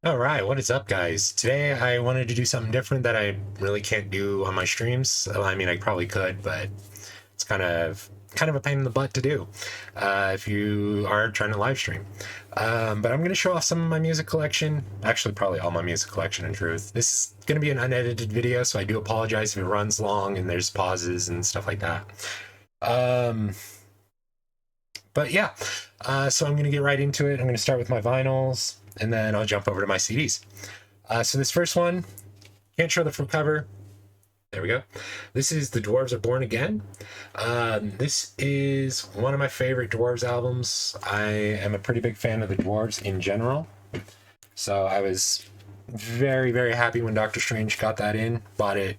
All right, what is up, guys? Today I wanted to do something different that I really can't do on my streams. Well, I mean, I probably could, but it's kind of a pain in the butt to do if you are trying to live stream. But I'm going to show off some of my music collection. Actually, probably all my music collection, in truth. This is going to be an unedited video, so I do apologize if it runs long and there's pauses and stuff like that. Um, but yeah, so I'm going to get right into it. I'm going to start with my vinyls, and then I'll jump over to my CDs. So this first one, can't show the front cover. There we go. This is The Dwarves Are Born Again. This is one of my favorite Dwarves albums. I am a pretty big fan of the Dwarves in general. So I was very, very happy when Doctor Strange got that in, bought it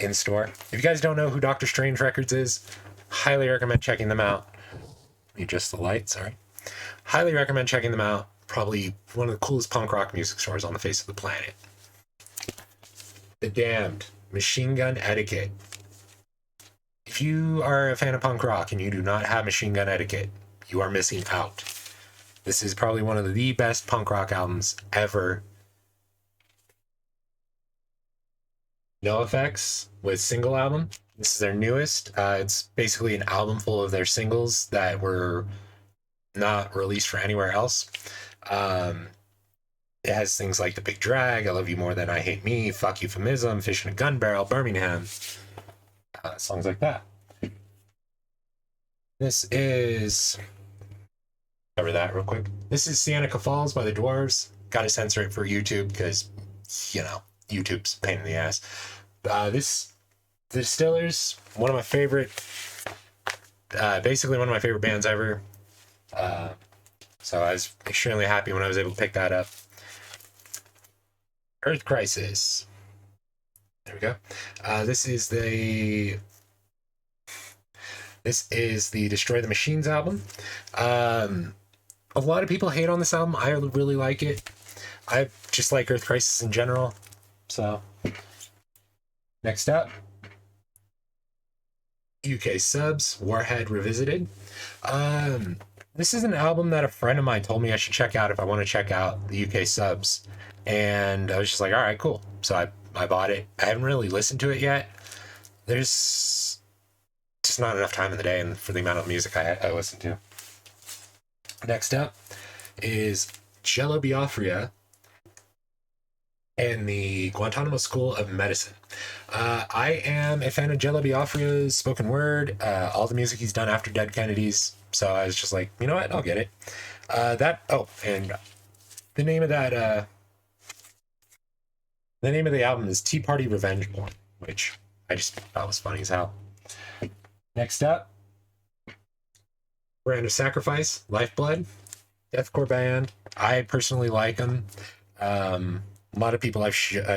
in store. If you guys don't know who Doctor Strange Records is, highly recommend checking them out. Let me adjust the light, sorry. Highly recommend checking them out. Probably one of the coolest punk rock music stores on the face of the planet. The Damned, Machine Gun Etiquette. If you are a fan of punk rock and you do not have Machine Gun Etiquette, you are missing out. This is probably one of the best punk rock albums ever. No Effects with single album. This is their newest. It's basically an album full of their singles that were not released for anywhere else. It has things like The Big Drag, I Love You More Than I Hate Me, Fuck Euphemism, Fish in a Gun Barrel, Birmingham, songs like that. This is, cover that real quick. This is Seneca Falls by the Dwarves. Gotta censor it for YouTube because, you know, YouTube's a pain in the ass. The Distillers, one of my favorite, basically one of my favorite bands ever. So I was extremely happy when I was able to pick that up. Earth Crisis. There we go. This is the Destroy the Machines album. A lot of people hate on this album. I really like it. I just like Earth Crisis in general. So next up, UK Subs, Warhead Revisited. This is an album that a friend of mine told me I should check out if I want to check out the UK Subs. And I was just like, all right, cool. So I bought it. I haven't really listened to it yet. There's just not enough time in the day and for the amount of music I listen to. Next up is Jello Biafra and the Guantanamo School of Medicine. I am a fan of Jello Biafra's spoken word, all the music he's done after Dead Kennedys. So I was just like, you know what, I'll get it. And the name of that, the name of the album is Tea Party Revenge Porn, which I just thought was funny as hell. Next up, Brand of Sacrifice, Lifeblood, deathcore band. I personally like them. A lot of people I've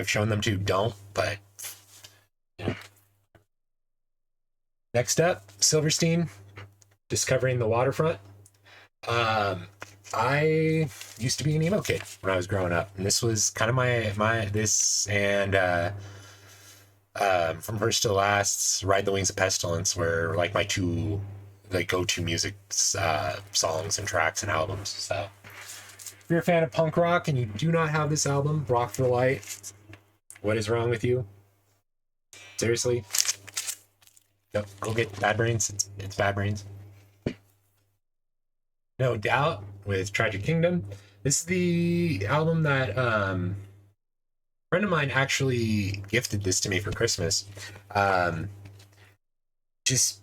shown them to don't, but yeah. Next up, Silverstein, Discovering the Waterfront. I used to be an emo kid when I was growing up, and this was kind of From First to Last, Ride the Wings of Pestilence were like my two go-to music songs and tracks and albums. So if you're a fan of punk rock and you do not have this album, Rock for Light, what is wrong with you? Seriously? No, go get Bad Brains. It's Bad Brains. No Doubt with Tragic Kingdom. This is the album that a friend of mine actually gifted this to me for Christmas. Just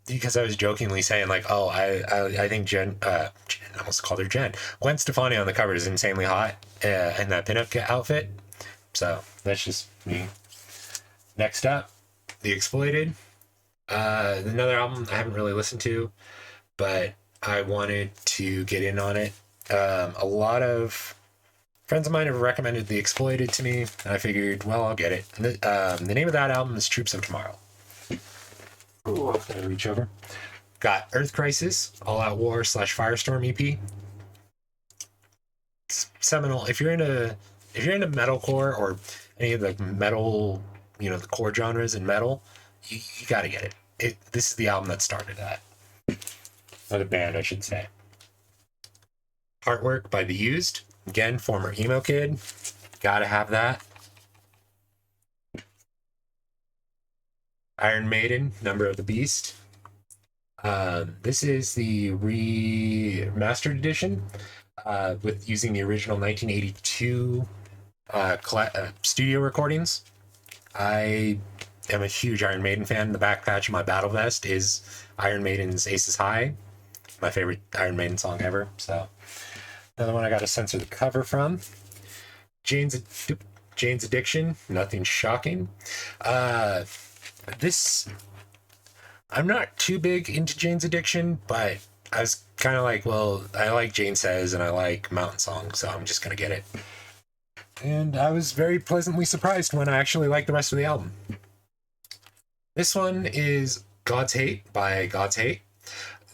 because I was jokingly saying like, oh, I think Jen, I almost called her Jen. Gwen Stefani on the cover is insanely hot in that pinup outfit. So that's just me. Next up, The Exploited. Another album I haven't really listened to, but I wanted to get in on it. A lot of friends of mine have recommended The Exploited to me, and I figured, well, I'll get it. The name of that album is Troops of Tomorrow. Ooh, gotta reach over. Got Earth Crisis, All Out War / Firestorm EP. It's seminal. If you're into metalcore or any of the metal, the core genres in metal, you gotta get it. This is the album that started that. Or the band, I should say. Artwork by The Used. Again, former emo kid. Gotta have that. Iron Maiden, Number of the Beast. This is the remastered edition with using the original 1982 studio recordings. I am a huge Iron Maiden fan. The back patch of my battle vest is Iron Maiden's Aces High, my favorite Iron Maiden song ever. So another one I got to censor the cover from. Jane's Addiction, nothing shocking. This, I'm not too big into Jane's Addiction, but I was kind of like, well, I like Jane Says and I like Mountain Song, so I'm just gonna get it. And I was very pleasantly surprised when I actually liked the rest of the album. This one is God's Hate by God's Hate.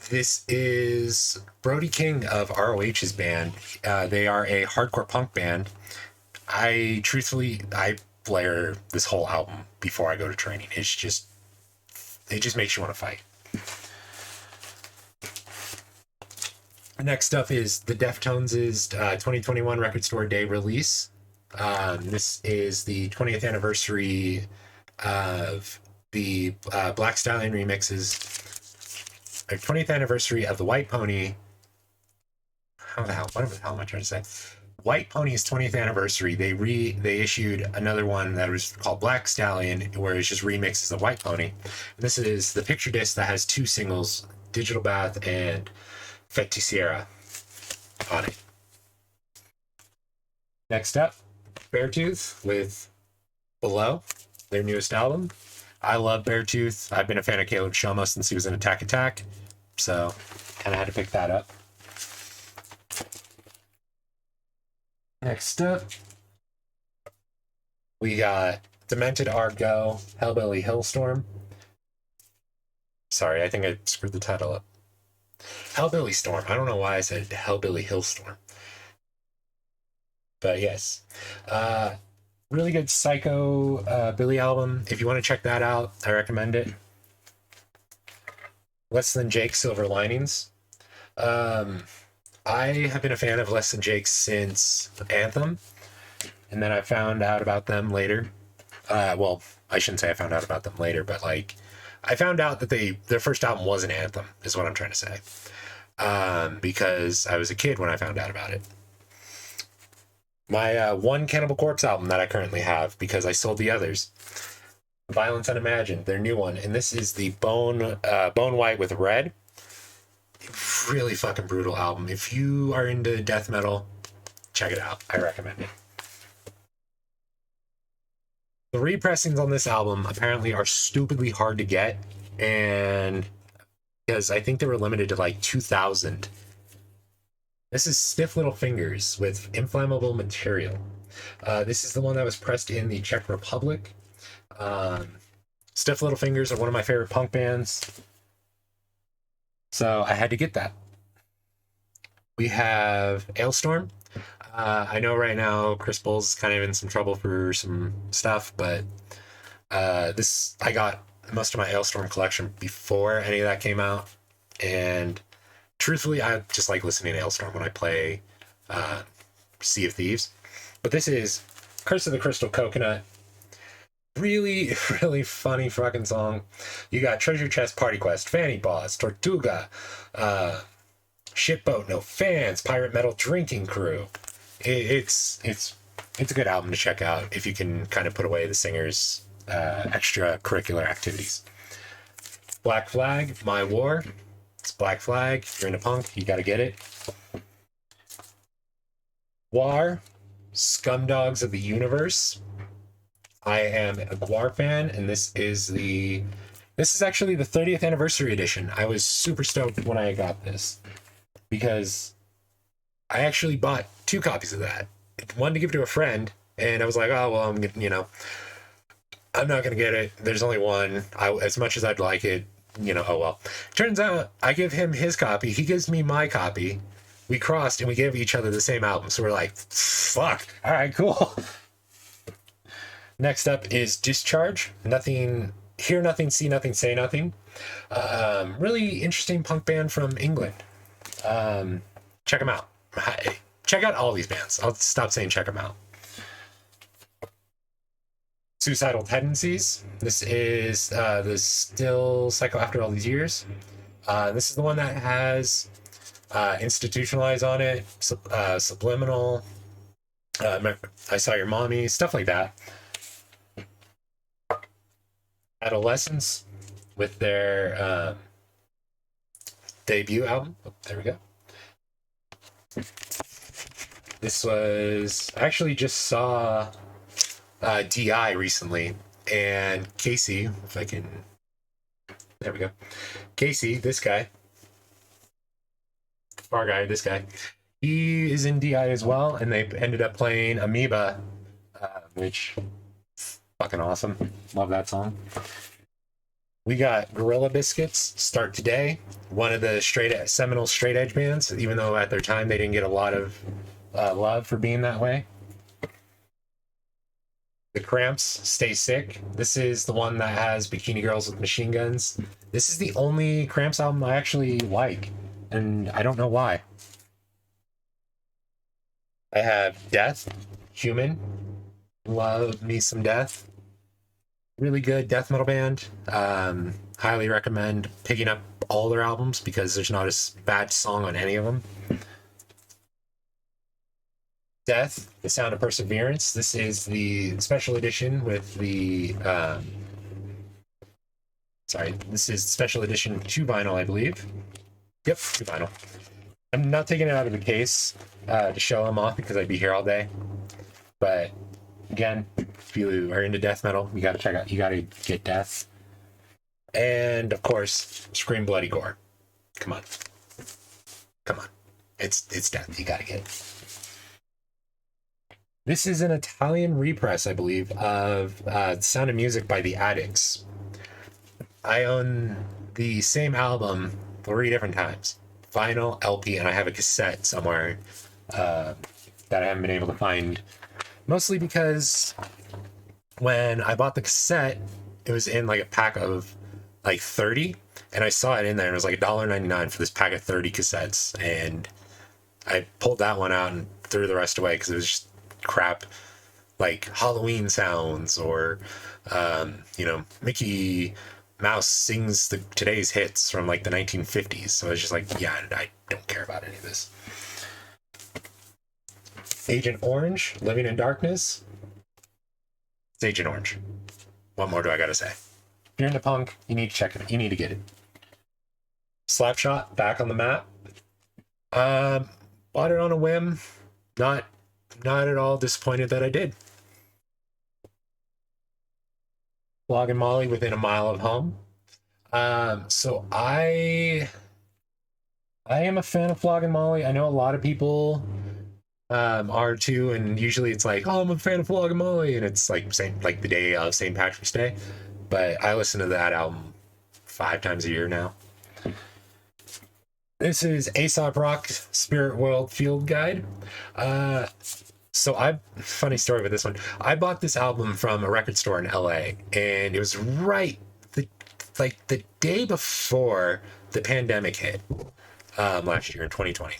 This is Brody King of ROH's band. They are a hardcore punk band. I blare this whole album before I go to training. It just makes you want to fight. Next up is the Deftones' 2021 Record Store Day release. This is the 20th anniversary of the Black Stallion remixes. 20th anniversary of the White Pony. What the hell am I trying to say? White Pony's 20th anniversary. They issued another one that was called Black Stallion, where it's just remixes of White Pony. And this is the picture disc that has two singles, Digital Bath and Feticera, on it. Next up, Beartooth with Below, their newest album. I love Beartooth. I've been a fan of Caleb Shomo since he was in Attack Attack, so kind of had to pick that up. Next up, we got Demented Argo, Hellbilly Hillstorm. Sorry, I think I screwed the title up. Hellbilly Storm. I don't know why I said Hellbilly Hillstorm. But yes. Really good Psycho Billy album. If you want to check that out, I recommend it. Less Than Jake, Silver Linings. I have been a fan of Less Than Jake since Anthem, and then I found out about them later. Well, I shouldn't say I found out about them later, but like, I found out that their first album was an Anthem, is what I'm trying to say. Because I was a kid when I found out about it. My one Cannibal Corpse album that I currently have, because I sold the others, Violence Unimagined, their new one, and this is the Bone White with Red. Really fucking brutal album. If you are into death metal, check it out. I recommend it. The repressings on this album apparently are stupidly hard to get, and because I think they were limited to like 2,000. This is Stiff Little Fingers with Inflammable Material. This is the one that was pressed in the Czech Republic. Stiff Little Fingers are one of my favorite punk bands, so I had to get that. We have Ailstorm. I know right now Chris Bull's kind of in some trouble for some stuff, but I got most of my Ailstorm collection before any of that came out, and truthfully, I just like listening to Ailstorm when I play Sea of Thieves. But this is Curse of the Crystal Coconut. Really, really funny fucking song. You got Treasure Chest Party Quest, Fanny Boss, Tortuga, Shipboat No Fans, Pirate Metal Drinking Crew. It's a good album to check out if you can kind of put away the singer's extracurricular activities. Black Flag, My War. It's Black Flag. If you're into punk, you gotta get it. War, Scumdogs of the Universe. I am a Guar fan, and this is actually the 30th anniversary edition. I was super stoked when I got this, because I actually bought 2 copies of that. One to give to a friend, and I was like, oh, well, I'm not gonna get it. There's only one. As much as I'd like it, oh well. Turns out I give him his copy, he gives me my copy. We crossed and we gave each other the same album. So we're like, fuck. All right, cool. Next up is Discharge. Nothing, Hear Nothing, See Nothing, Say Nothing. Really interesting punk band from England. Check them out. check out all these bands. I'll stop saying check them out. Suicidal Tendencies. This is the Still Psycho After All These Years. This is the one that has Institutionalized on it, Subliminal, I Saw Your Mommy, stuff like that. Adolescents with their debut album. Oh, there we go. This was, I actually just saw DI recently, and Casey, if I can, there we go. Casey, this guy, far guy, this guy, he is in DI as well, and they ended up playing Amoeba, which fucking awesome. Love that song. We got Gorilla Biscuits, Start Today, one of the seminal straight edge bands, even though at their time they didn't get a lot of love for being that way. The Cramps, Stay Sick. This is the one that has Bikini Girls with Machine Guns. This is the only Cramps album I actually like, and I don't know why. I have Death, Human. Love me some Death. Really good death metal band. Highly recommend picking up all their albums because there's not a bad song on any of them. Death, The Sound of Perseverance. This is the special edition with the this is special edition 2 vinyl, I believe. Yep, 2 vinyl. I'm not taking it out of the case to show them off because I'd be here all day. But again, if you are into death metal, you gotta check out, you gotta get Death. And of course, Scream Bloody Gore. Come on. It's Death, you gotta get it. This is an Italian repress, I believe, of Sound of Music by the Addicts. I own the same album 3 different times. Vinyl, LP, and I have a cassette somewhere that I haven't been able to find. Mostly because when I bought the cassette, it was in like a pack of like 30, and I saw it in there, and it was like $1.99 for this pack of 30 cassettes, and I pulled that one out and threw the rest away because it was just crap, like Halloween sounds or Mickey Mouse sings today's hits from like the 1950s. So I was just like, yeah, I don't care about any of this. Agent Orange, Living in Darkness. It's Agent Orange. What more do I gotta say? If you're into punk, you need to check it. You need to get it. Slapshot, Back on the Map. Bought it on a whim. Not at all disappointed that I did. Flogging Molly, Within a Mile of Home. So I am a fan of Flogging Molly. I know a lot of people are too, and usually it's like, oh, I'm a fan of Flogging Molly, and it's like the day of St. Patrick's Day. But I listen to that album 5 times a year now. This is Aesop Rock Spirit World Field Guide. So funny story with this one. I bought this album from a record store in LA, and it was right the day before the pandemic hit last year in 2020.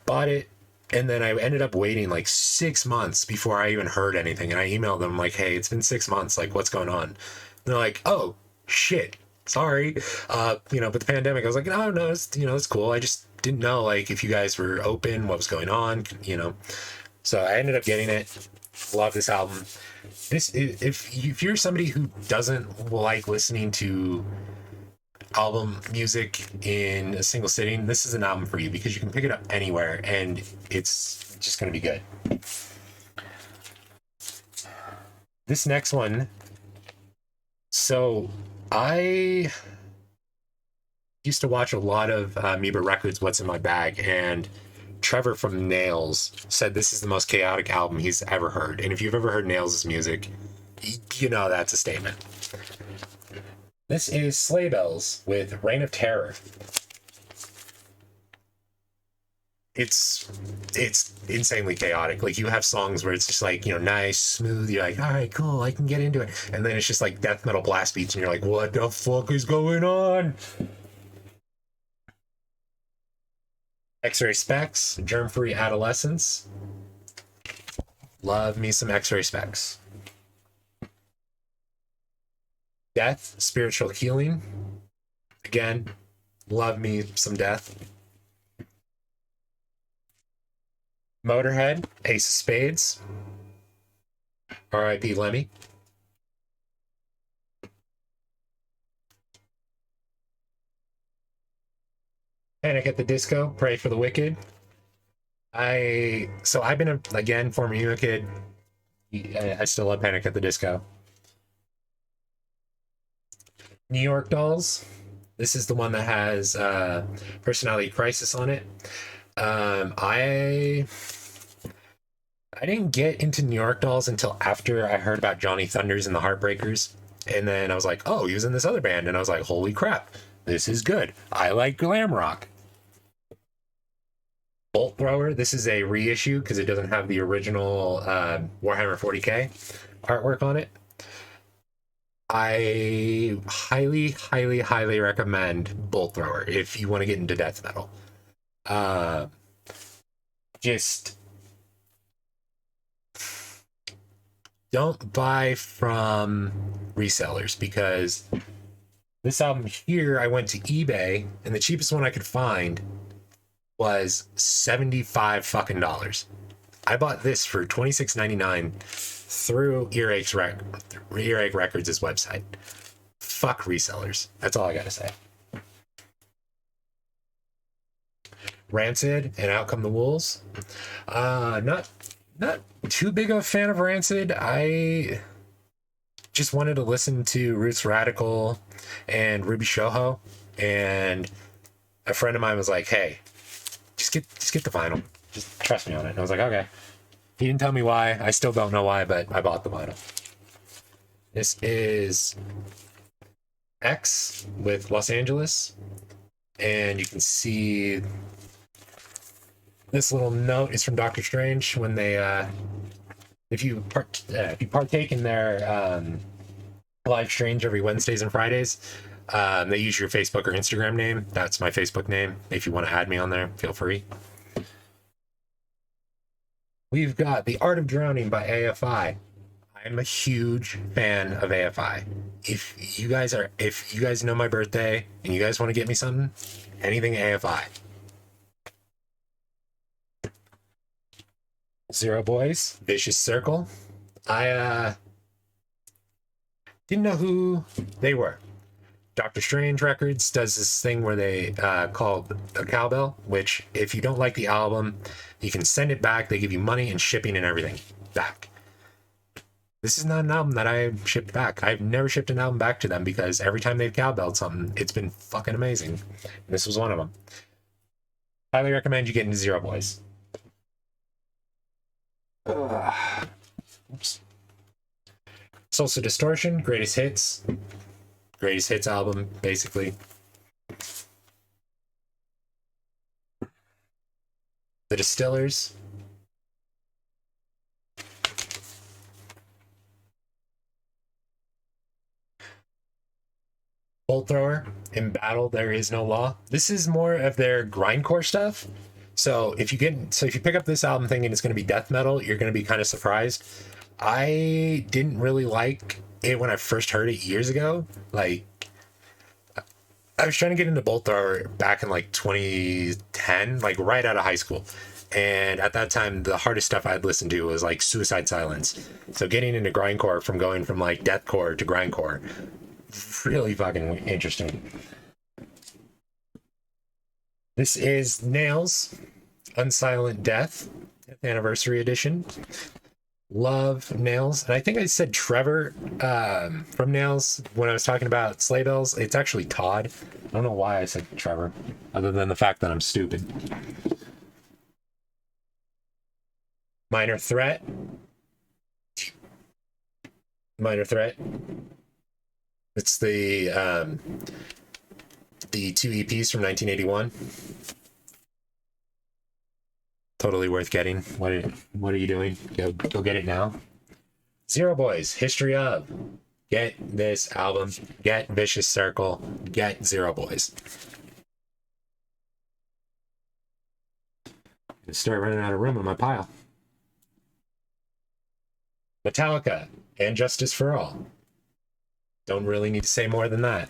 Bought it, and then I ended up waiting like 6 months before I even heard anything. And I emailed them like, hey, it's been 6 months. Like, what's going on? And they're like, oh, shit. Sorry. But the pandemic, I was like, oh, no, it's cool. I just didn't know, like, if you guys were open, what was going on, So I ended up getting it. Love this album. This is, if you're somebody who doesn't like listening to album music in a single sitting, this is an album for you because you can pick it up anywhere and it's just going to be good. This next one. So I used to watch a lot of Amoeba Records, What's in My Bag, and Trevor from Nails said this is the most chaotic album he's ever heard. And if you've ever heard Nails' music, you know that's a statement. This is Sleigh Bells with Reign of Terror. It's insanely chaotic. Like, you have songs where it's just like, nice, smooth. You're like, all right, cool, I can get into it. And then it's just like death metal blast beats, and you're like, what the fuck is going on? X-Ray Specs, Germ-Free Adolescence. Love me some X-Ray Specs. Death, Spiritual Healing. Again, love me some Death. Motorhead, Ace of Spades. R.I.P. Lemmy. Panic at the Disco, Pray for the Wicked. I've been again former emo kid. I still love Panic at the Disco. New York Dolls. This is the one that has Personality Crisis on it. I didn't get into New York Dolls until after I heard about Johnny Thunders and the Heartbreakers, and then I was like, oh, he was in this other band, and I was like, holy crap, this is good. I like glam rock. Bolt Thrower. This is a reissue because it doesn't have the original Warhammer 40k artwork on it. I highly, highly, highly recommend Bolt Thrower if you want to get into death metal. Just don't buy from resellers, because this album here, I went to eBay and the cheapest one I could find was $75 fucking dollars. I bought this for $26.99 through Earache Records' website. Fuck resellers. That's all I gotta say. Rancid and Out Come the Wolves. Not too big of a fan of Rancid. I just wanted to listen to Roots Radical and Ruby Shoho, and a friend of mine was like, hey, just get the vinyl. Just trust me on it. And I was like, okay. He didn't tell me why. I still don't know why, but I bought the vinyl. This is X with Los Angeles, and you can see this little note is from Doctor Strange when they if you partake in their live streams every Wednesdays and Fridays, they use your Facebook or Instagram name. That's my Facebook name. If you want to add me on there, feel free. We've got The Art of Drowning by AFI. I'm a huge fan of AFI. If you guys know my birthday and you guys want to get me something, anything AFI. Zero Boys, Vicious Circle. I didn't know who they were. Doctor Strange Records does this thing where they call a cowbell, which if you don't like the album, you can send it back. They give you money and shipping and everything back. This is not an album that I shipped back. I've never shipped an album back to them because every time they've cowbelled something, it's been fucking amazing. And this was one of them. Highly recommend you get into Zero Boys. Oops. Salsa Distortion, Greatest Hits. Greatest Hits album, basically. The Distillers. Bolt Thrower, In Battle There Is No Law. This is more of their grindcore stuff. So if you pick up this album thinking it's going to be death metal, you're going to be kind of surprised. I didn't really like it when I first heard it years ago. Like, I was trying to get into Bolt Thrower back in like 2010, like right out of high school. And at that time, the hardest stuff I'd listened to was like Suicide Silence. So getting into grindcore from going from like deathcore to grindcore, really fucking interesting. This is Nails, Unsilent Death, Anniversary Edition. Love Nails. And I think I said Trevor from Nails when I was talking about Sleigh Bells. It's actually Todd. I don't know why I said Trevor, other than the fact that I'm stupid. Minor Threat. Minor Threat. It's the two EPs from 1981. Totally worth getting. What are you doing? Go get it now. Zero Boys, History of. Get this album. Get Vicious Circle. Get Zero Boys. gonna start running out of room on my pile. Metallica and Justice for All. Don't really need to say more than that.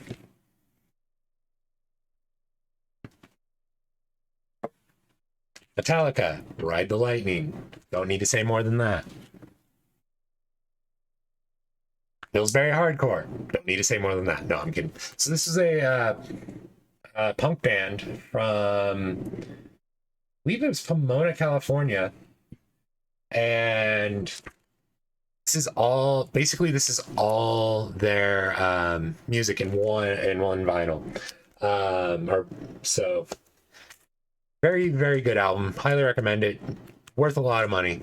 Metallica, Ride the Lightning. Don't need to say more than that. Pillsbury Hardcore. Don't need to say more than that. No, I'm kidding. So this is a punk band from, I believe it was Pomona, California. And this is all, basically this is all their music in one vinyl. So very, very good album. Highly recommend it. Worth a lot of money.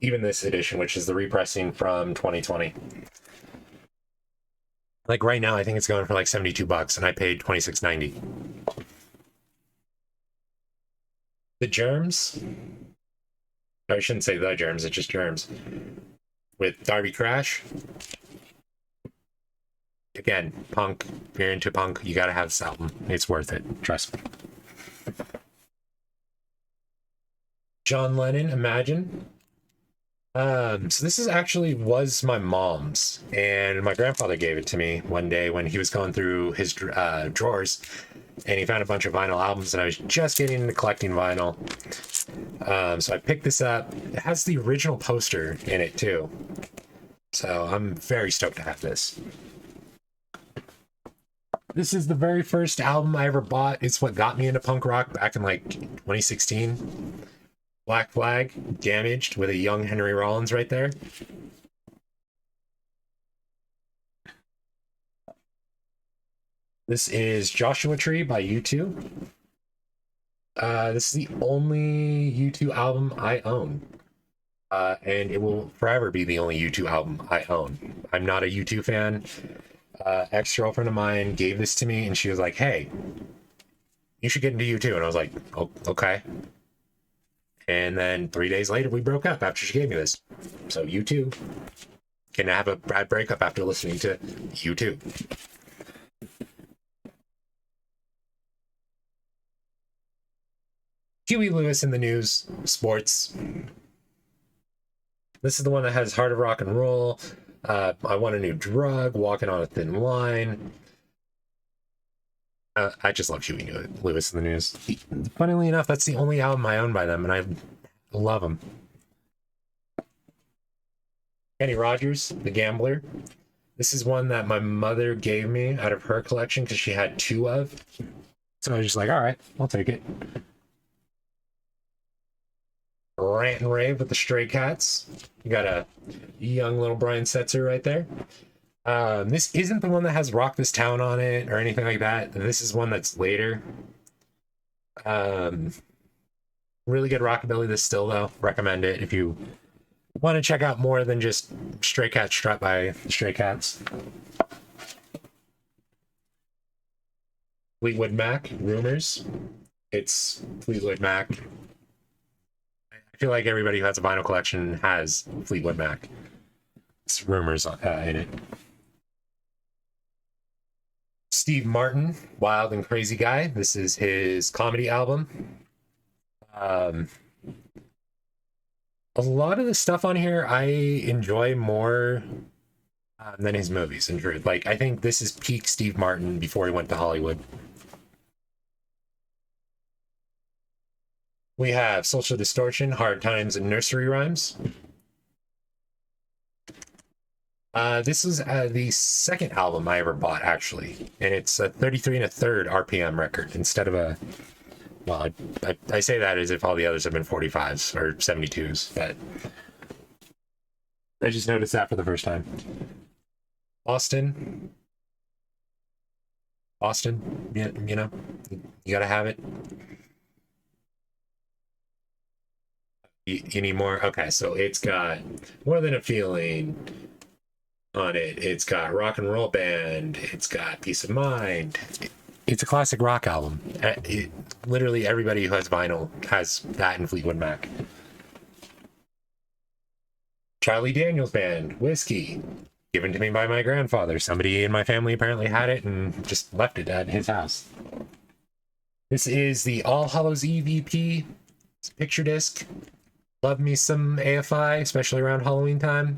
Even this edition, which is the repressing from 2020. Like right now, I think it's going for like $72, and I paid $26.90. The Germs. I shouldn't say The Germs, it's just Germs. With Darby Crash. Again, punk. If you're into punk, you gotta have this album. It's worth it. Trust me. John Lennon, Imagine. So this is actually was my mom's, and my grandfather gave it to me one day when he was going through his drawers, and he found a bunch of vinyl albums, and I was just getting into collecting vinyl. So I picked this up. It has the original poster in it too, so I'm very stoked to have this. This is the very first album I ever bought. It's what got me into punk rock back in like 2016. Black Flag, Damaged, with a young Henry Rollins right there. This is Joshua Tree by U2. This is the only U2 album I own. And it will forever be the only U2 album I own. I'm not a U2 fan. Ex-girlfriend of mine gave this to me, and she was like, hey, you should get into U2. And I was like, oh, okay. And then 3 days later, we broke up after she gave me this. So you too can have a bad breakup after listening to U2. Huey Lewis in the News, sports. This is the one that has Heart of Rock and Roll, I Want a New Drug, Walking on a Thin Line. I just love Huey Lewis in the News. Funnily enough, that's the only album I own by them, and I love them. Kenny Rogers, The Gambler. This is one that my mother gave me out of her collection because she had two of. So I was just like, all right, I'll take it. Rant and Rave with the Stray Cats. You got a young little Brian Setzer right there. This isn't the one that has Rock This Town on it or anything like that. This is one that's later. Really good rockabilly this still, though. Recommend it if you want to check out more than just Stray Cat Strut by Stray Cats. Fleetwood Mac, Rumors. It's Fleetwood Mac. I feel like everybody who has a vinyl collection has Fleetwood Mac. It's Rumors in it. Steve Martin, Wild and Crazy Guy. This is his comedy album. A lot of the stuff on here I enjoy more than his movies, in truth. Like, I think this is peak Steve Martin before he went to Hollywood. We have Social Distortion, Hard Times, and Nursery Rhymes. This is the second album I ever bought, actually, and it's a 33 1/3 RPM record instead of a, well, I say that as if all the others have been 45s or 72s, but I just noticed that for the first time. Austin, yeah, you know, you gotta have it. You need more? Okay, so it's got More Than a Feeling on it. It's got Rock and Roll Band. It's got Peace of Mind. It's a classic rock album. Literally everybody who has vinyl has that in Fleetwood Mac. Charlie Daniels Band, Whiskey. Given to me by my grandfather. Somebody in my family apparently had it and just left it at his house. This is the All Hallows Eve EP. It's a picture disc. Love me some AFI, especially around Halloween time.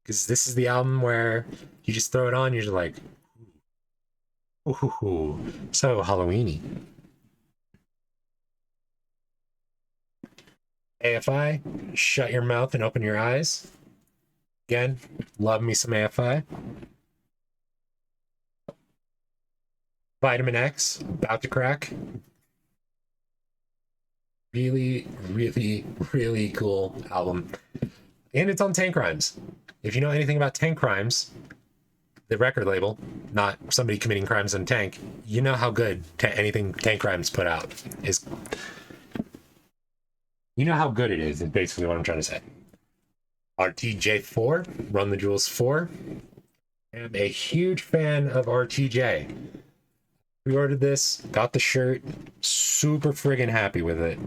Because this is the album where you just throw it on, you're just like, ooh, so Halloweeny. AFI, shut your mouth and open your eyes. Again, love me some AFI. Vitamin X, about to crack. Really, really, really cool album. And it's on Tank Rhymes. If you know anything about Tank Rhymes, the record label, not somebody committing crimes on Tank, you know how good anything Tank Rhymes put out is. You know how good it is basically what I'm trying to say. RTJ4, Run the Jewels 4. I'm a huge fan of RTJ. Pre-ordered this, got the shirt, super friggin' happy with it.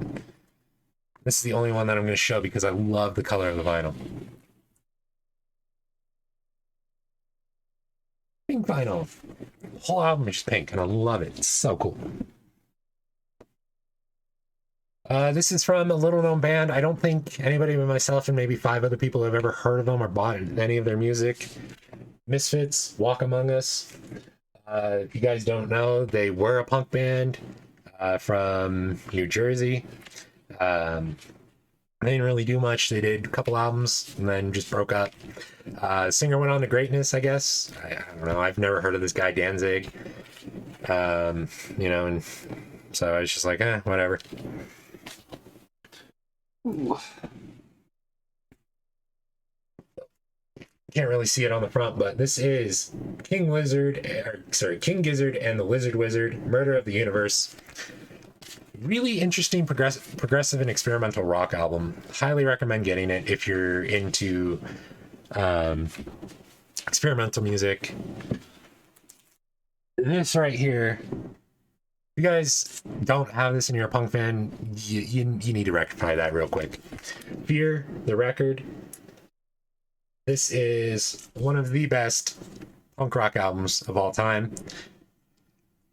This is the only one that I'm going to show because I love the color of the vinyl. Pink vinyl. The whole album is just pink, and I love it. It's so cool. This is from a little-known band. I don't think anybody but myself and maybe 5 other people have ever heard of them or bought any of their music. Misfits, Walk Among Us. If you guys don't know, they were a punk band from New Jersey. They didn't really do much. They did a couple albums and then just broke up. Singer went on to greatness, I guess. I don't know. I've never heard of this guy Danzig. And so I was just like, whatever. Ooh. Can't really see it on the front, but this is King Gizzard and the Lizard Wizard, Murder of the Universe. Really interesting progressive and experimental rock album. Highly recommend getting it if you're into experimental music. This right here, if you guys don't have this and you're a punk fan, you need to rectify that real quick. Fear, the record. This is one of the best punk rock albums of all time.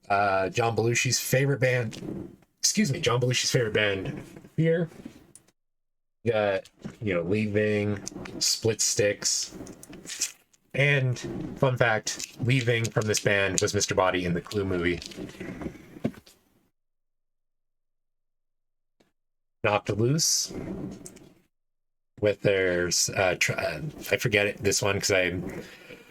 John Belushi's favorite band, Fear. You got, Leaving, Split Sticks. And, fun fact, Leaving from this band was Mr. Body in the Clue movie. Knocked Loose. With their, I forget it, this one, because I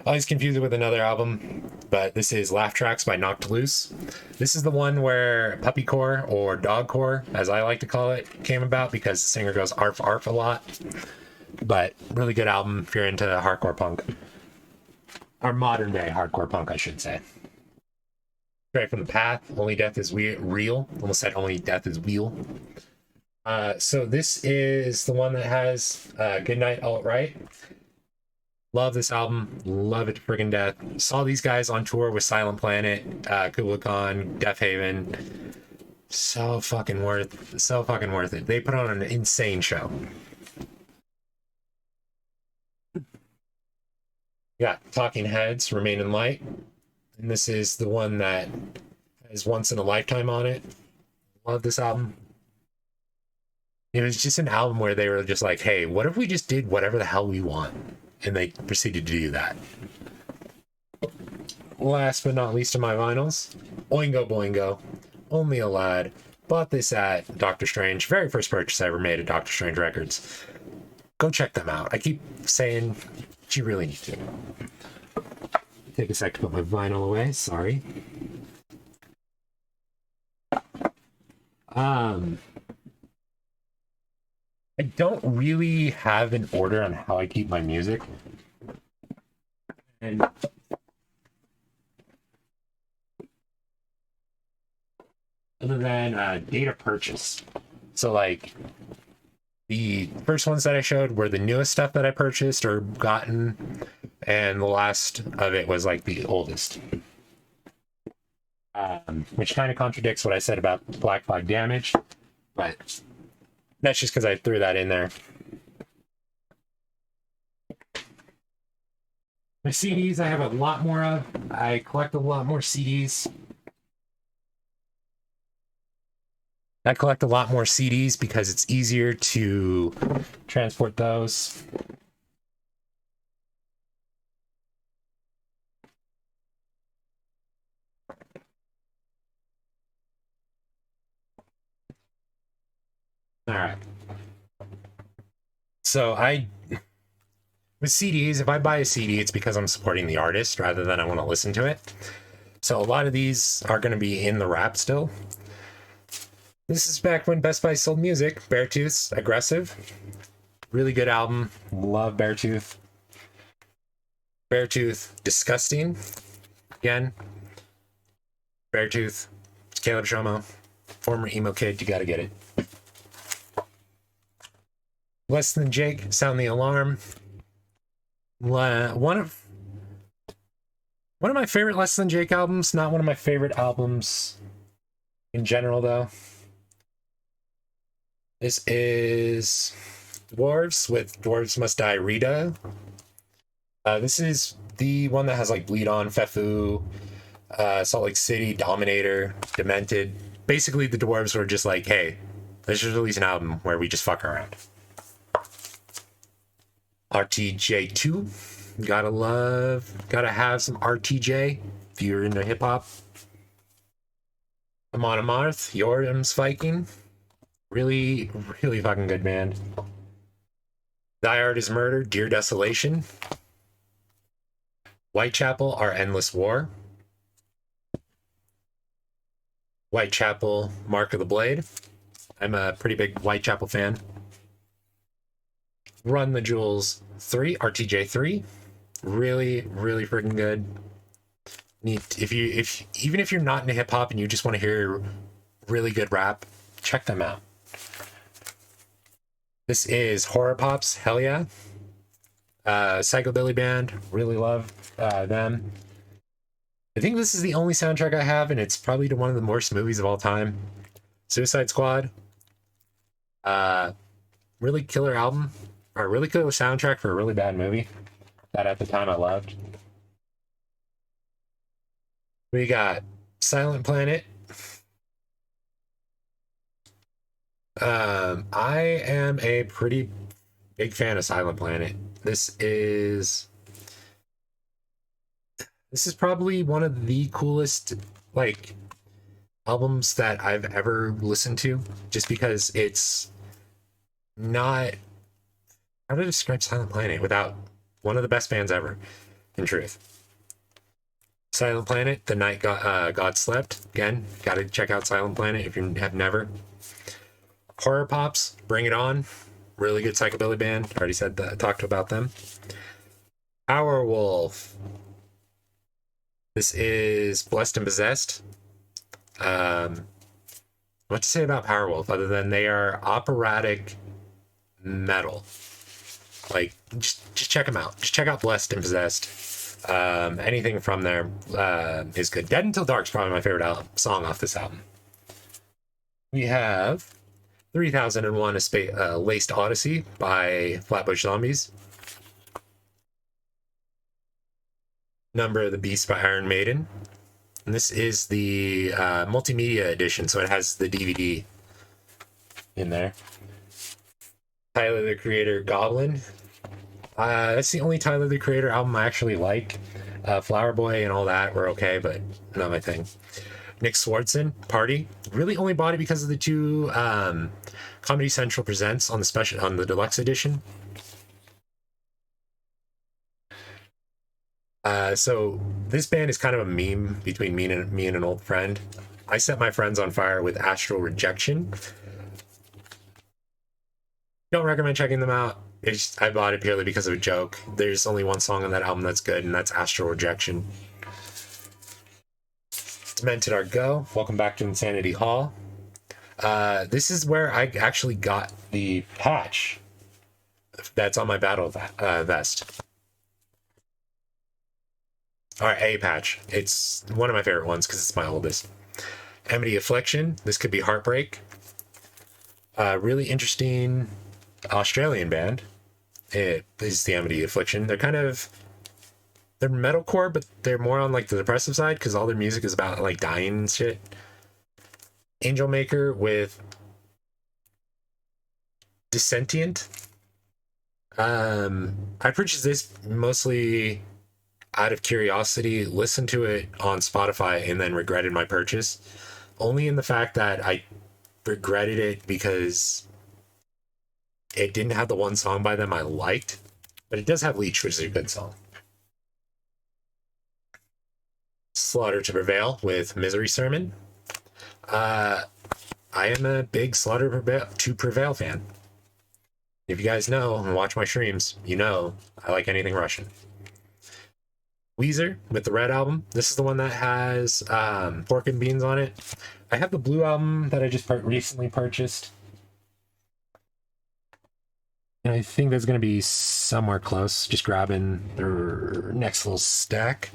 always confuse it with another album, but this is Laugh Tracks by Knocked Loose. This is the one where puppycore, or dogcore, as I like to call it, came about because the singer goes arf arf a lot. But really good album if you're into hardcore punk. Or modern day hardcore punk, I should say. Straight from the Path, Only Death is Real. Almost said Only Death is Wheel. So this is the one that has Goodnight Alt-Right. Love this album. Love it to friggin' death. Saw these guys on tour with Silent Planet, Kubla Khan, Death Haven. So fucking worth it. They put on an insane show. Yeah, Talking Heads, Remain in Light. And this is the one that has Once in a Lifetime on it. Love this album. It was just an album where they were just like, hey, what if we just did whatever the hell we want? And they proceeded to do that. Last but not least of my vinyls, Oingo Boingo, Only a Lad. Bought this at Doctor Strange. Very first purchase I ever made at Doctor Strange Records. Go check them out. I keep saying, but you really need to. Take a sec to put my vinyl away. Sorry. I don't really have an order on how I keep my music. And other than date of purchase. So like the first ones that I showed were the newest stuff that I purchased or gotten, and the last of it was like the oldest. Which kind of contradicts what I said about Black Flag Damage, but that's just because I threw that in there. My CDs I have a lot more of. I collect a lot more CDs. I collect a lot more CDs because it's easier to transport those. All right. So with CDs, if I buy a CD, it's because I'm supporting the artist rather than I want to listen to it. So a lot of these are going to be in the wrap still. This is back when Best Buy sold music. Beartooth's Aggressive. Really good album. Love Beartooth. Beartooth Disgusting. Again. Beartooth. Caleb Shomo. Former emo kid. You gotta get it. Less Than Jake. Sound the Alarm. One of my favorite Less Than Jake albums. Not one of my favorite albums in general, though. This is Dwarves with Dwarves Must Die Rita. This is the one that has like Bleed On, Fefu, Salt Lake City, Dominator, Demented. Basically, the Dwarves were just like, hey, let's just release an album where we just fuck around. RTJ2. Gotta have some RTJ if you're into hip hop. Amon Amarth, Yoram's Viking. Really, really fucking good band. Die Art is Murder, Dear Desolation. Whitechapel, Our Endless War. Whitechapel, Mark of the Blade. I'm a pretty big Whitechapel fan. Run the Jewels 3, RTJ3. Really, really freaking good. Even if you're not into hip hop and you just want to hear really good rap, check them out. This is Horror Pops, hell yeah. Psychobilly Band, really love them. I think this is the only soundtrack I have, and it's probably to one of the worst movies of all time. Suicide Squad. Really killer album, or really killer soundtrack for a really bad movie that at the time I loved. We got Silent Planet. I am a pretty big fan of Silent Planet. This is probably one of the coolest like albums that I've ever listened to, just because it's not, how to describe Silent Planet without one of the best bands ever, in truth. Silent Planet, The Night God Slept. Again, gotta check out Silent Planet if you have never. Horror Pops, Bring It On. Really good psychobilly band. Already said that, talked about them. Powerwolf. This is Blessed and Possessed. What to say about Powerwolf other than they are operatic metal. Like, just check them out. Just check out Blessed and Possessed. Anything from there is good. Dead Until Dark is probably my favorite song off this album. We have 3001 Laced Odyssey by Flatbush Zombies. Number of the Beast by Iron Maiden. And this is the multimedia edition, so it has the DVD in there. Tyler the Creator, Goblin. That's the only Tyler the Creator album I actually like. Flower Boy and all that were okay, but not my thing. Nick Swardson, Party. Really only bought it because of the two Comedy Central Presents on the deluxe edition. So this band is kind of a meme between me and an old friend. I Set My Friends on Fire with Astral Rejection. Don't recommend checking them out. I bought it purely because of a joke. There's only one song on that album that's good, and that's Astral Rejection. Demented Our Go. Welcome back to Insanity Hall. This is where I actually got the patch that's on my battle vest. Or a patch. It's one of my favorite ones because it's my oldest. Amity Affliction. This could be Heartbreak. Really interesting Australian band. It is the Amity Affliction. They're metalcore, but they're more on like the depressive side because all their music is about like dying and shit. Angel Maker with Dissentient. I purchased this mostly out of curiosity, listened to it on Spotify, and then regretted my purchase. Only in the fact that I regretted it because it didn't have the one song by them I liked, but it does have Leech, which is a good song. Slaughter to Prevail with Misery Sermon. I am a big Slaughter to Prevail fan. If you guys know and watch my streams, you know I like anything Russian. Weezer with the Red album. This is the one that has Pork and Beans on it. I have the Blue album that I just recently purchased. And I think that's going to be somewhere close. Just grabbing their next little stack.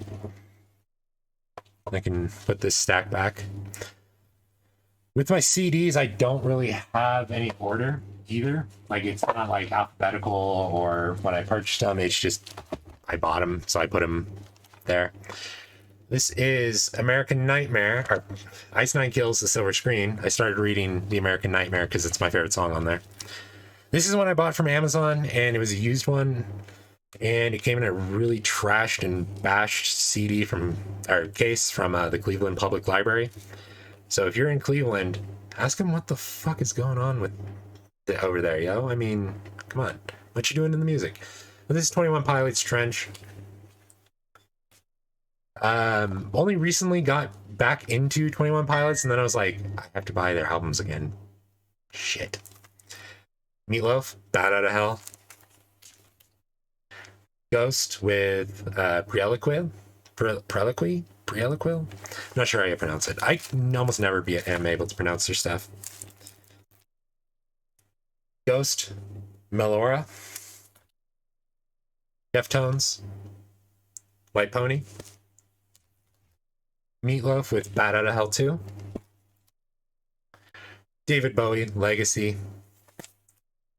I can put this stack back. With my CDs, I don't really have any order either. Like, it's not like alphabetical or when I purchased them, it's just I bought them, so I put them there. This is American Nightmare, or Ice Nine Kills the Silver Screen. I started reading the American Nightmare because it's my favorite song on there. This is one I bought from Amazon, and it was a used one, and it came in a really trashed and bashed CD case from the Cleveland Public Library. So if you're in Cleveland, ask them what the fuck is going on with over there, yo. I mean, come on, what you doing in the music? Well, this is 21 Pilots Trench. Only recently got back into 21 Pilots, and then I was like, I have to buy their albums again. Shit. Meatloaf, Bad Out of Hell. Ghost with Preloquy. I'm not sure how you pronounce it. I almost never am able to pronounce their stuff. Ghost, Melora. Deftones, White Pony. Meatloaf with Bad Out of Hell 2. David Bowie, Legacy.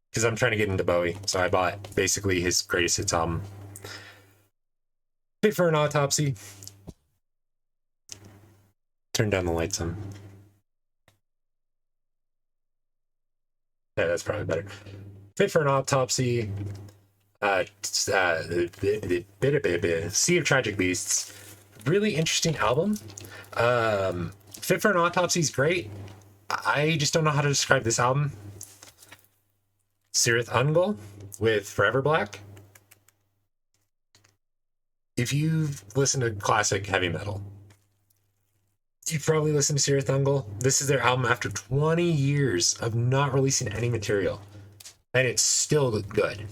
Because I'm trying to get into Bowie, so I bought basically his greatest hits album. Fit for an Autopsy. Turn down the lights on. Yeah, that's probably better. Fit for an Autopsy. Sea of Tragic Beasts. Really interesting album. Fit for an Autopsy is great. I just don't know how to describe this album. Cirith Ungol with Forever Black. If you've listened to classic heavy metal, you've probably listened to Cirith Ungol. This is their album after 20 years of not releasing any material, and it's still good.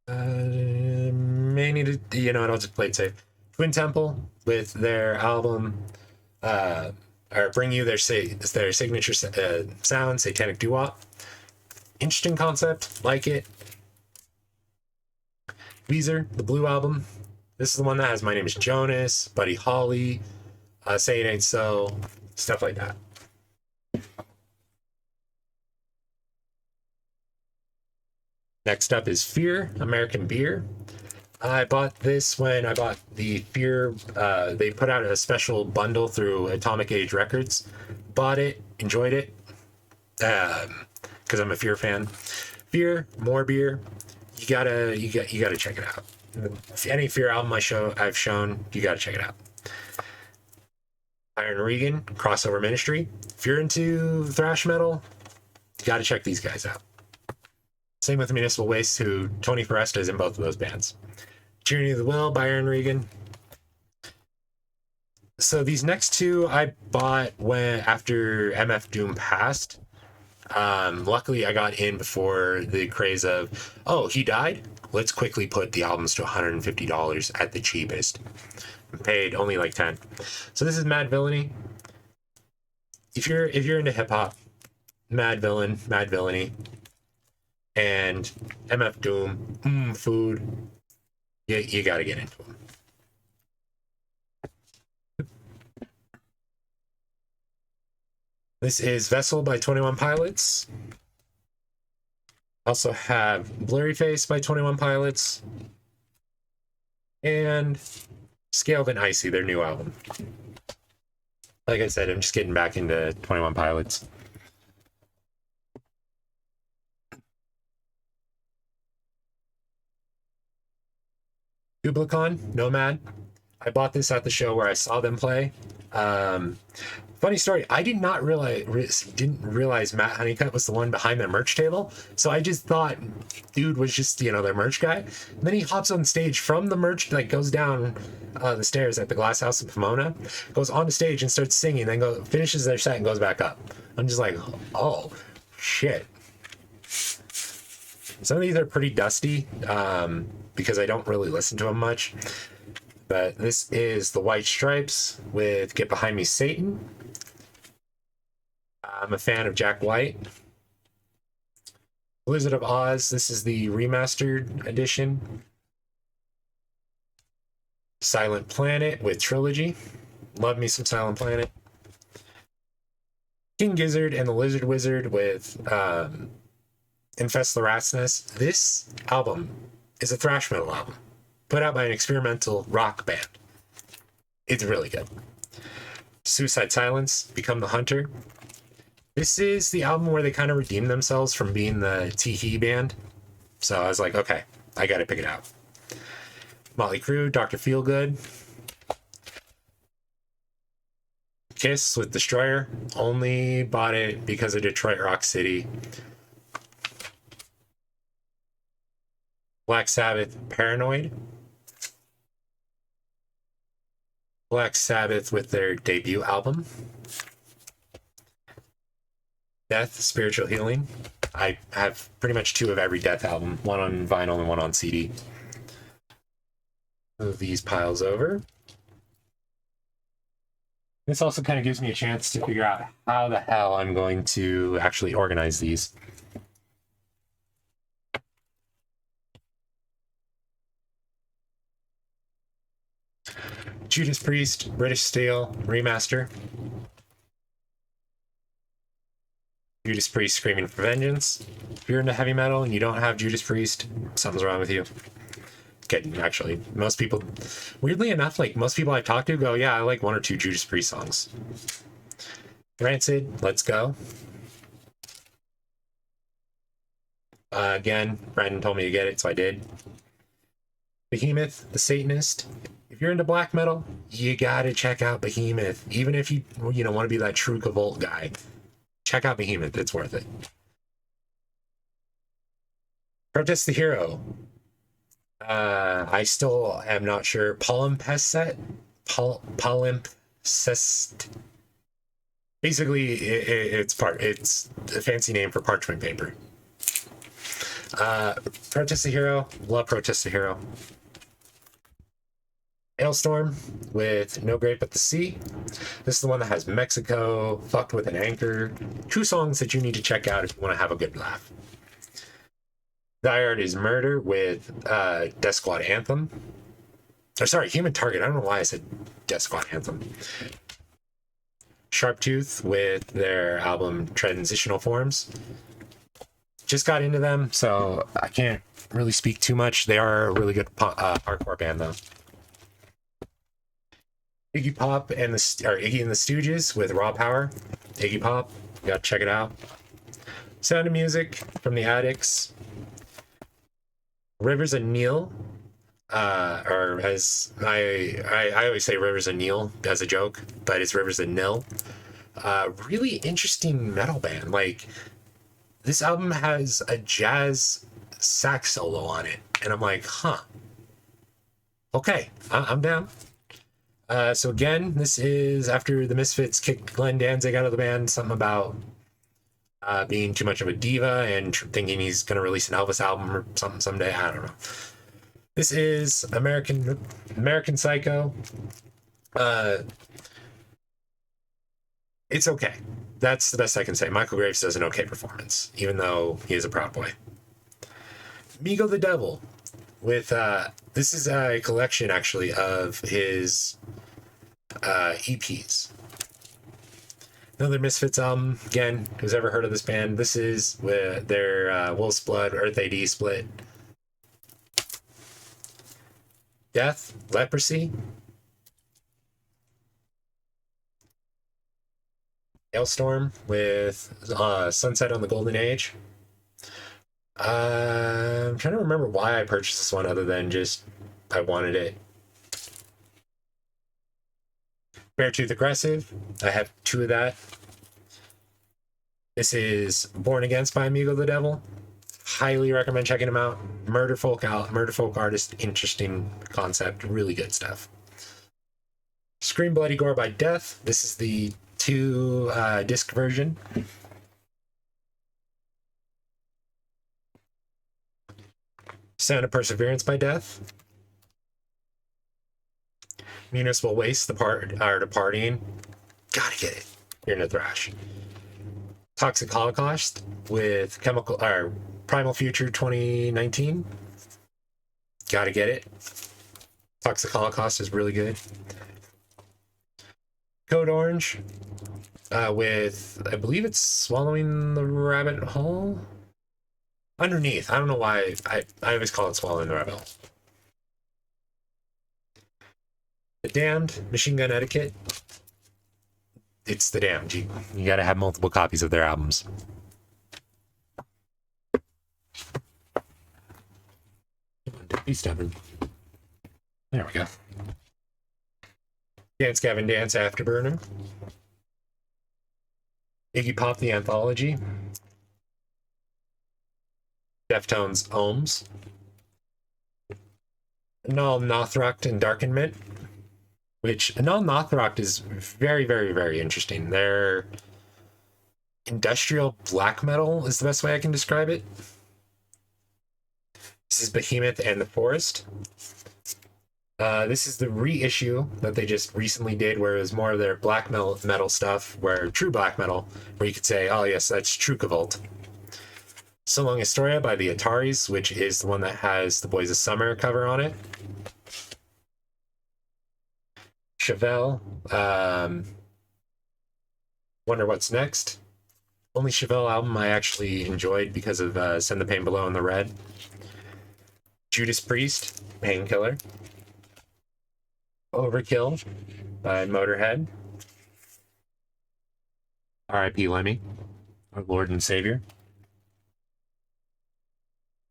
May need to, you know what, I'll just play it safe. Twin Temple with their album, or Bring You their signature sound, Satanic Doo-Wop. Interesting concept, like it. Weezer, the Blue album. This is the one that has My Name is Jonas, Buddy Holly, Say It Ain't So, stuff like that. Next up is Fear, American Beer. I bought this when I bought the Fear. They put out a special bundle through Atomic Age Records. Bought it, enjoyed it, because I'm a Fear fan. Fear, more beer. You gotta check it out. Any Fear album I've shown, you gotta check it out. Iron Regan, Crossover Ministry. If you're into thrash metal, you gotta check these guys out. Same with Municipal Waste, who Tony Foresta is in both of those bands. Tyranny of the Will by Iron Regan. So these next two I bought after MF Doom passed. Luckily I got in before the craze of, oh, he died? Let's quickly put the albums to $150 at the cheapest. I paid only like 10. So this is Mad Villainy. If you're into hip hop, Mad Villainy, and MF Doom, food, you gotta get into them. This is Vessel by 21 Pilots. Also have Blurry Face by 21 Pilots. And Scaled and Icy, their new album. Like I said, I'm just getting back into 21 Pilots. Duplicon, Nomad. I bought this at the show where I saw them play. Um, Funny story. I didn't realize Matt Honeycutt was the one behind their merch table. So I just thought dude was just their merch guy. And then he hops on stage from the merch, like goes down the stairs at the Glass House in Pomona, goes on the stage and starts singing, then finishes their set and goes back up. I'm just like, oh shit. Some of these are pretty dusty because I don't really listen to them much. But this is the White Stripes with Get Behind Me, Satan. I'm a fan of Jack White. Blizzard of Oz, this is the remastered edition. Silent Planet with Trilogy. Love me some Silent Planet. King Gizzard and the Lizard Wizard with Infest the Rat's Nest. This album is a thrash metal album put out by an experimental rock band. It's really good. Suicide Silence, Become the Hunter. This is the album where they kind of redeemed themselves from being the Tee band. So I was like, okay, I gotta pick it out. Motley Crue, Dr. Feelgood. Kiss with Destroyer. Only bought it because of Detroit Rock City. Black Sabbath, Paranoid. Black Sabbath with their debut album. Death, Spiritual Healing. I have pretty much 2 of every Death album, one on vinyl and one on CD. Move these piles over. This also kind of gives me a chance to figure out how the hell I'm going to actually organize these. Judas Priest, British Steel, Remaster. Judas Priest, Screaming for Vengeance. If you're into heavy metal and you don't have Judas Priest, something's wrong with you. Kidding, actually. Most people, weirdly enough, like most people I've talked to go, yeah, I like 1 or 2 Judas Priest songs. Rancid, Let's Go. Again, Brandon told me to get it, so I did. Behemoth, the Satanist. If you're into black metal, you gotta check out Behemoth. Even if you want to be that true Cavolt guy, check out Behemoth. It's worth it. Protest the Hero. I still am not sure. Palimpsest. Basically, it's a fancy name for parchment paper. Protest the Hero. Love Protest the Hero. Hailstorm with No Great But the Sea. This is the one that has Mexico, Fucked with an Anchor. 2 songs that you need to check out if you want to have a good laugh. Die Hard is Murder with Death Squad Anthem. Or sorry, Human Target. I don't know why I said Death Squad Anthem. Sharptooth with their album Transitional Forms. Just got into them, so I can't really speak too much. They are a really good hardcore band, though. Iggy and the Stooges with Raw Power. Iggy Pop, you gotta check it out. Sound of Music from the Addicts. Rivers of Neil, or as I always say Rivers of Neil as a joke, but it's Rivers of Nil. Really interesting metal band. Like, this album has a jazz sax solo on it, and I'm like, huh. Okay, I'm down. So again, this is after the Misfits kicked Glenn Danzig out of the band. Something about being too much of a diva and thinking he's going to release an Elvis album or something someday. I don't know. This is American Psycho. It's okay. That's the best I can say. Michael Graves does an okay performance, even though he is a Proud Boy. Amigo the Devil with this is a collection actually of his EPs. Another Misfits album. Again, who's ever heard of this band? This is with their Wolf's Blood Earth AD split. Death, Leprosy. Hailstorm with Sunset on the Golden Age. I'm trying to remember why I purchased this one other than just I wanted it. Beartooth Aggressive. I have two of that. This is Born Against by Amigo the Devil. Highly recommend checking them out. Murder folk artist, interesting concept, really good stuff. Scream Bloody Gore by Death. This is the 2 disc version. Sound of Perseverance by Death. Municipal Waste, the Art of Partying. Gotta get it. You're in a thrash. Toxic Holocaust with Primal Future 2019. Gotta get it. Toxic Holocaust is really good. Code Orange with, I believe it's Swallowing the Rabbit Hole? Underneath. I don't know why. I always call it Swallowing the Rabbit Hole. The Damned, Machine Gun Etiquette. It's The Damned. You gotta have multiple copies of their albums. Don't be stubborn. There we go. Dance Gavin Dance Afterburner. Iggy Pop the Anthology. Deftones Ohms. Null Nothrock and Darkenment. Which Null Nothrock is very, very, very interesting. They're industrial black metal is the best way I can describe it. This is Behemoth and the Forest. This is the reissue that they just recently did, where it was more of their black metal stuff, where true black metal, where you could say, oh yes, that's true Cavalt. So Long Historia by the Ataris, which is the one that has the Boys of Summer cover on it. Chevelle, Wonder What's Next. Only Chevelle album I actually enjoyed because of Send the Pain Below and the Red. Judas Priest, Painkiller. Overkill by Motorhead. R.I.P. Lemmy, our Lord and Savior.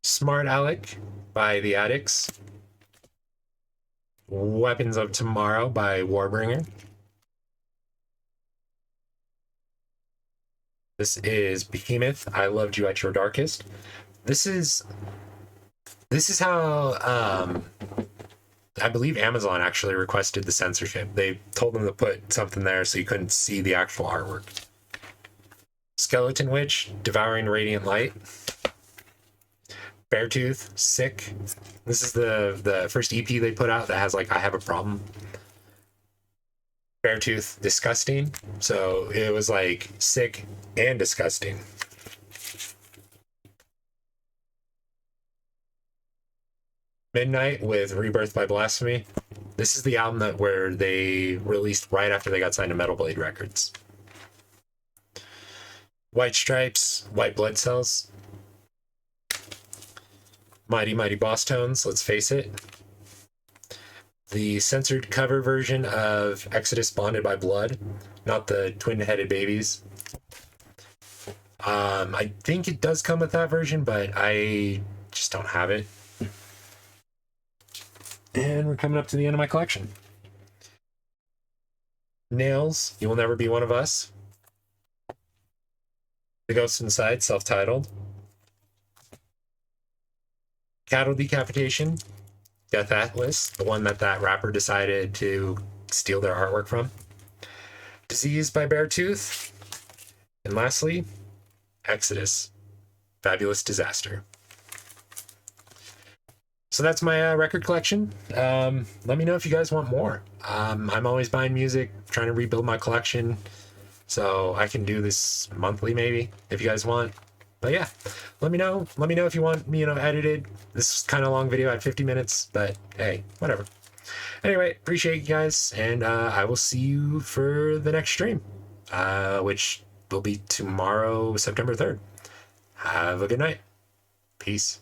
Smart Alec by The Addicts. Weapons of Tomorrow by Warbringer. This is Behemoth, I Loved You at Your Darkest. This is how I believe Amazon actually requested the censorship. They told them to put something there so you couldn't see the actual artwork. Skeleton Witch, Devouring Radiant Light. Beartooth, Sick. This is the first EP they put out that has like I Have a Problem. Beartooth, Disgusting. So it was like sick and disgusting. Midnight with Rebirth by Blasphemy. This is the album where they released right after they got signed to Metal Blade Records. White Stripes, White Blood Cells. Mighty Mighty Boss Tones, Let's Face It. The censored cover version of Exodus Bonded by Blood, not the twin-headed babies. I think it does come with that version, but I just don't have it. And we're coming up to the end of my collection. Nails, You Will Never Be One of Us. The Ghost Inside, self-titled. Cattle Decapitation, Death Atlas, the one that rapper decided to steal their artwork from. Disease by Beartooth. And lastly, Exodus, Fabulous Disaster. So that's my record collection. Let me know if you guys want more. I'm always buying music, trying to rebuild my collection. So I can do this monthly maybe, if you guys want. But yeah, let me know. Let me know if you want me, edited. This is kind of a long video at 50 minutes, but hey, whatever. Anyway, appreciate you guys, and I will see you for the next stream, which will be tomorrow, September 3rd. Have a good night. Peace.